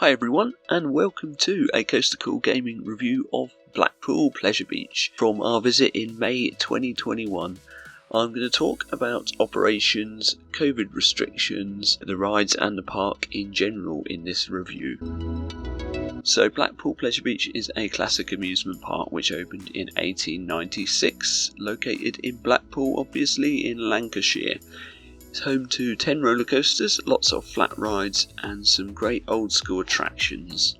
Hi everyone, and welcome to a Coast to Cool gaming review of Blackpool Pleasure Beach from our visit in May 2021. I'm going to talk about operations, COVID restrictions, the rides and the park in general in this review. So Blackpool Pleasure Beach is a classic amusement park which opened in 1896, located in Blackpool, obviously in Lancashire. It's home to 10 roller coasters, lots of flat rides and some great old school attractions.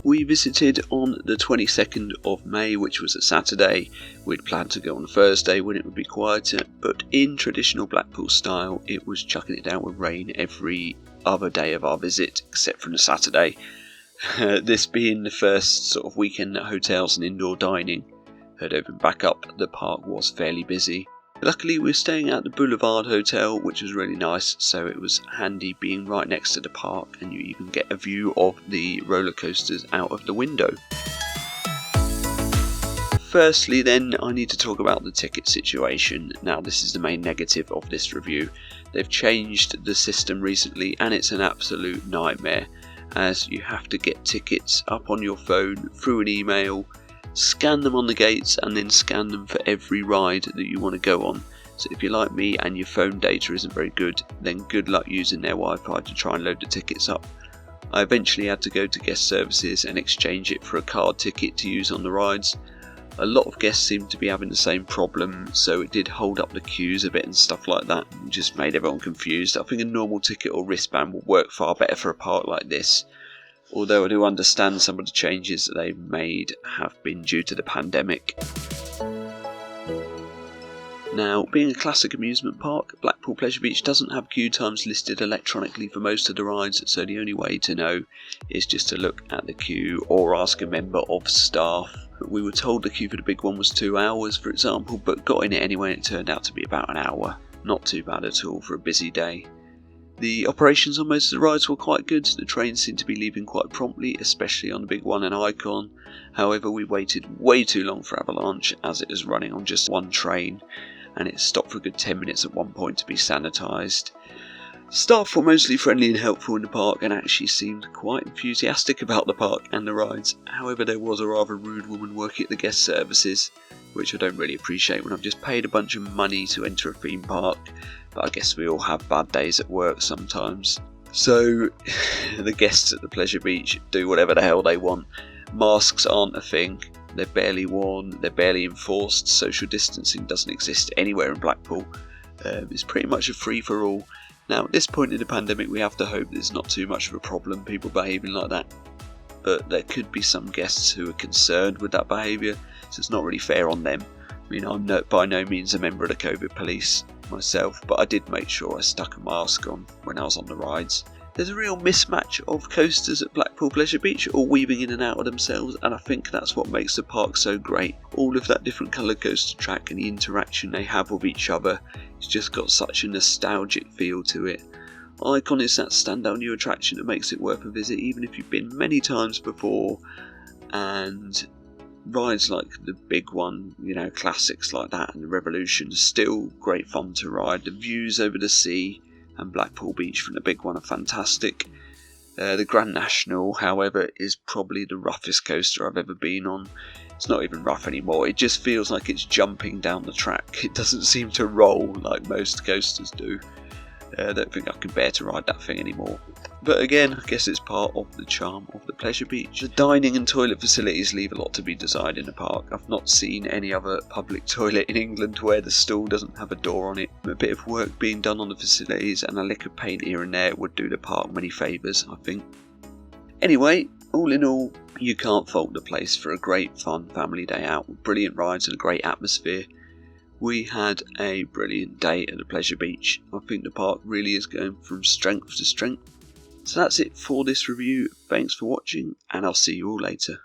We visited on the 22nd of May, which was a Saturday. We'd planned to go on a Thursday when it would be quieter, but in traditional Blackpool style it was chucking it down with rain every other day of our visit except for the Saturday. This being the first sort of weekend that hotels and indoor dining had opened back up, the park was fairly busy. Luckily we were staying at the Boulevard Hotel, which was really nice, so it was handy being right next to the park and you even get a view of the roller coasters out of the window. Firstly then, I need to talk about the ticket situation. Now this is the main negative of this review. They've changed the system recently and it's an absolute nightmare, as you have to get tickets up on your phone through an email, scan them on the gates and then scan them for every ride that you want to go on. So if you're like me and your phone data isn't very good, then good luck using their Wi-Fi to try and load the tickets up. I eventually had to go to guest services and exchange it for a card ticket to use on the rides. A lot of guests seemed to be having the same problem, so it did hold up the queues a bit and stuff like that, and just made everyone confused. I think a normal ticket or wristband will work far better for a park like this, although I do understand some of the changes that they've made have been due to the pandemic. Now, being a classic amusement park, Blackpool Pleasure Beach doesn't have queue times listed electronically for most of the rides, so the only way to know is just to look at the queue or ask a member of staff. We were told the queue for the big one was 2 hours, for example, but got in it anyway and it turned out to be about an hour. Not too bad at all for a busy day. The operations on most of the rides were quite good. The trains seemed to be leaving quite promptly, especially on the big one and Icon. However, we waited way too long for Avalanche, as it is running on just one train, and it stopped for a good 10 minutes at one point to be sanitised. Staff were mostly friendly and helpful in the park and actually seemed quite enthusiastic about the park and the rides. However, there was a rather rude woman working at the guest services, which I don't really appreciate when I've just paid a bunch of money to enter a theme park, but I guess we all have bad days at work sometimes. So the guests at the Pleasure Beach do whatever the hell they want. Masks aren't a thing, they're barely worn, they're barely enforced, social distancing doesn't exist anywhere in Blackpool. It's pretty much a free for all. Now at this point in the pandemic we have to hope there's not too much of a problem, people behaving like that. But there could be some guests who are concerned with that behaviour, so it's not really fair on them. I mean, I'm by no means a member of the COVID police myself, but I did make sure I stuck a mask on when I was on the rides. There's a real mismatch of coasters at Blackpool Pleasure Beach, all weaving in and out of themselves, and I think that's what makes the park so great. All of that different coloured coaster track and the interaction they have with each other, it's just got such a nostalgic feel to it. Icon is that standout new attraction that makes it worth a visit even if you've been many times before, and rides like the big one, you know, classics like that and the Revolution are still great fun to ride. The views over the sea and Blackpool Beach from the big one are fantastic. The Grand National, however, is probably the roughest coaster I've ever been on. It's not even rough anymore, it just feels like it's jumping down the track. It doesn't seem to roll like most coasters do. I don't think I can bear to ride that thing anymore. But again, I guess it's part of the charm of the Pleasure Beach. The dining and toilet facilities leave a lot to be desired in the park. I've not seen any other public toilet in England where the stool doesn't have a door on it. A bit of work being done on the facilities and a lick of paint here and there would do the park many favours, I think. Anyway, all in all, you can't fault the place for a great fun family day out with brilliant rides and a great atmosphere. We had a brilliant day at the Pleasure Beach. I think the park really is going from strength to strength. So that's it for this review. Thanks for watching and I'll see you all later.